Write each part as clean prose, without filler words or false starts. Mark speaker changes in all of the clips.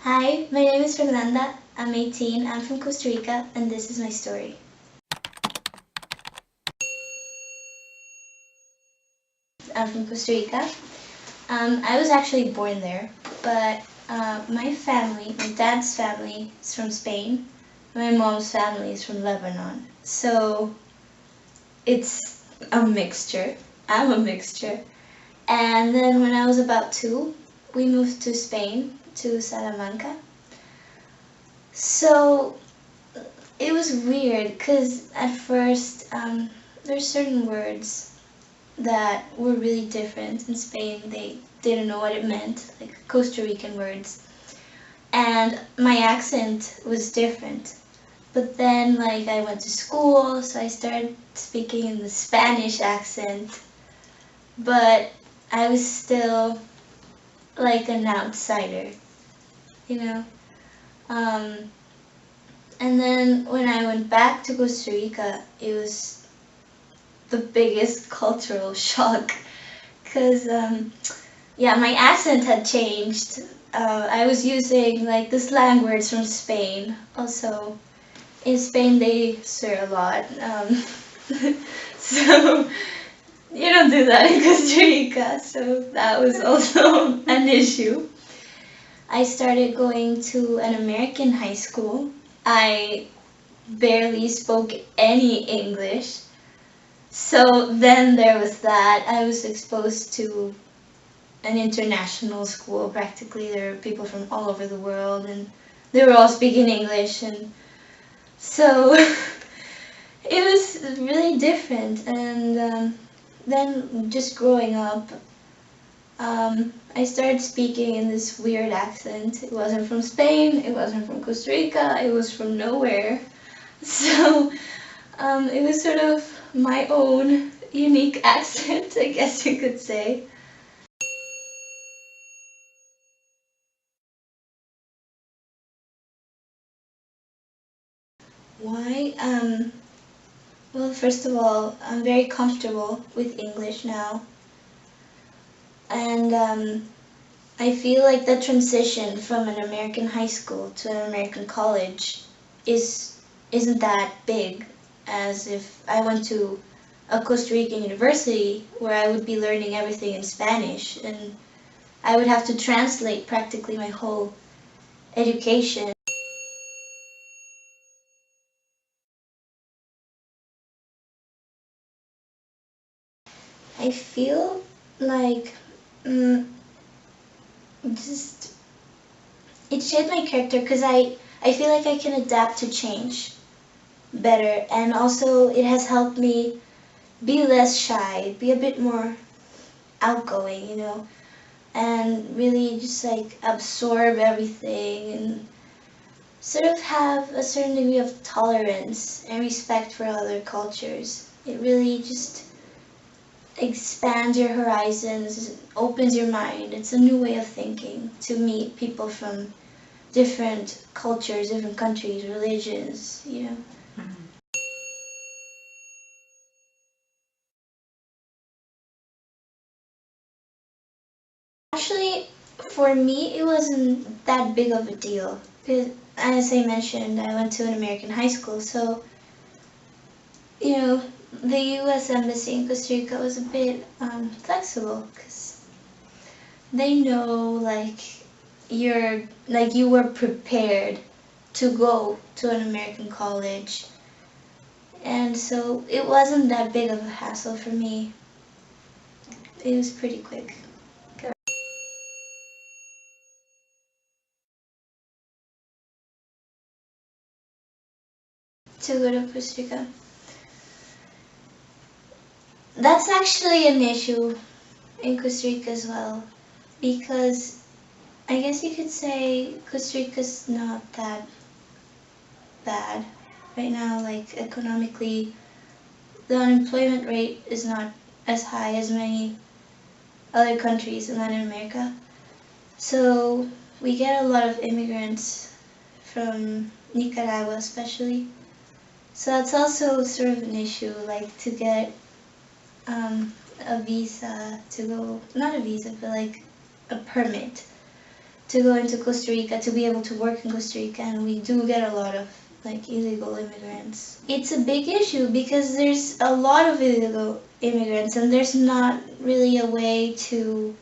Speaker 1: Hi, my name is Fernanda. I'm 18, I'm from Costa Rica, and this is my story. I'm from Costa Rica. I was actually born there, but my dad's family is from Spain. My mom's family is from Lebanon. So it's a mixture. I'm a mixture. And then when I was about 2, we moved to Spain, to Salamanca. So it was weird because at first there's certain words that were really different in Spain. They didn't know what it meant, like Costa Rican words. And my accent was different. But then like I went to school, so I started speaking in the Spanish accent. But I was still like an outsider, you know? Um, and then when I went back to Costa Rica, it was the biggest cultural shock because yeah, my accent had changed. I was using like the slang words from Spain. Also, in Spain they swear a lot, so you don't do that in Costa Rica. So that was also an issue. I started going to an American high school. I barely spoke any English. So then there was that. I was exposed to an international school practically. There were people from all over the world and they were all speaking English, and so it was really different. And then just growing up, I started speaking in this weird accent. It wasn't from Spain, it wasn't from Costa Rica, it was from nowhere. So it was sort of my own unique accent, I guess you could say. Why? Well, first of all, I'm very comfortable with English now. And I feel like the transition from an American high school to an American college isn't that big as if I went to a Costa Rican university where I would be learning everything in Spanish and I would have to translate practically my whole education. I feel like mm, just it shaped my character because I feel like I can adapt to change better, and also it has helped me be less shy, be a bit more outgoing, and really just like absorb everything and sort of have a certain degree of tolerance and respect for other cultures. It really just expands your horizons, opens your mind. It's a new way of thinking to meet people from different cultures, different countries, religions. Actually, for me, it wasn't that big of a deal. Because, as I mentioned, I went to an American high school, so, the U.S. Embassy in Costa Rica was a bit flexible because they know, you were prepared to go to an American college. And so it wasn't that big of a hassle for me. It was pretty quick. To go to Costa Rica. That's actually an issue in Costa Rica as well, because I guess you could say Costa Rica's not that bad right now. Like economically, the unemployment rate is not as high as many other countries in Latin America. So we get a lot of immigrants from Nicaragua especially. So that's also sort of an issue, like to get a visa to go, not a visa, but like a permit to go into Costa Rica, to be able to work in Costa Rica, and we do get a lot of like illegal immigrants. It's a big issue because there's a lot of illegal immigrants and there's not really a way to,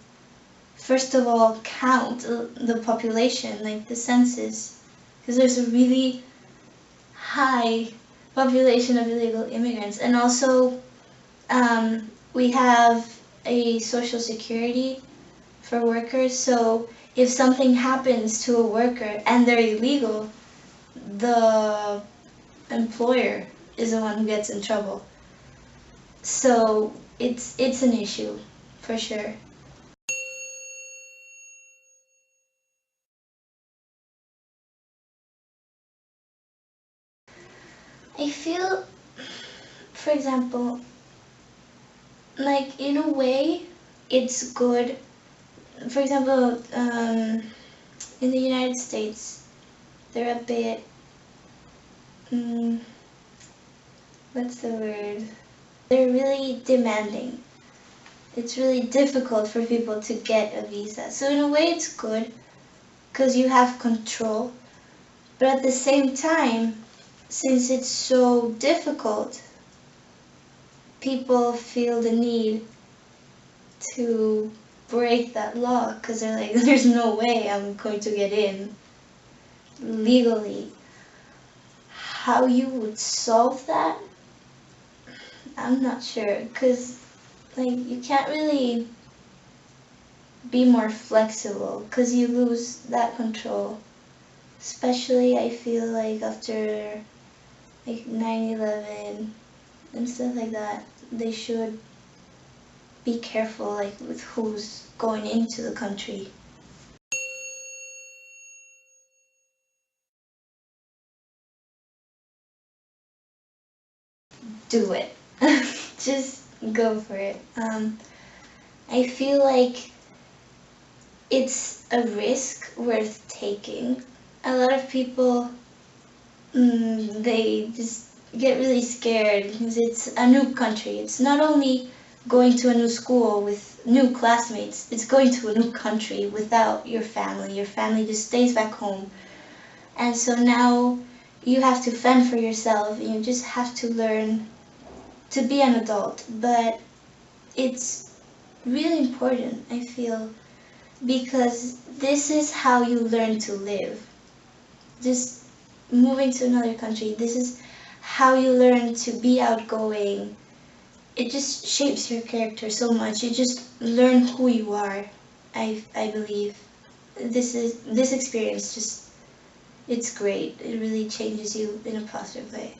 Speaker 1: first of all, count the population, like the census, because there's a really high population of illegal immigrants. And also we have a social security for workers, so if something happens to a worker and they're illegal, the employer is the one who gets in trouble. So it's an issue for sure. I feel, for example, like in a way, it's good. For example, in the United States, they're a bit, what's the word? They're really demanding. It's really difficult for people to get a visa. So in a way, it's good because you have control. But at the same time, since it's so difficult, people feel the need to break that law because they're like, there's no way I'm going to get in legally. How you would solve that, I'm not sure, because like you can't really be more flexible because you lose that control. Especially I feel like after like 9/11 and stuff like that, they should be careful like with who's going into the country. Do it. Just go for it. I feel like it's a risk worth taking. A lot of people, they just get really scared because it's a new country. It's not only going to a new school with new classmates, it's going to a new country without your family. Your family just stays back home. And so now you have to fend for yourself and you just have to learn to be an adult. But it's really important, I feel, because this is how you learn to live. Just moving to another country, this is how you learn to be outgoing. It just shapes your character so much. You just learn who you are. I believe this experience just, it's great. It really changes you in a positive way.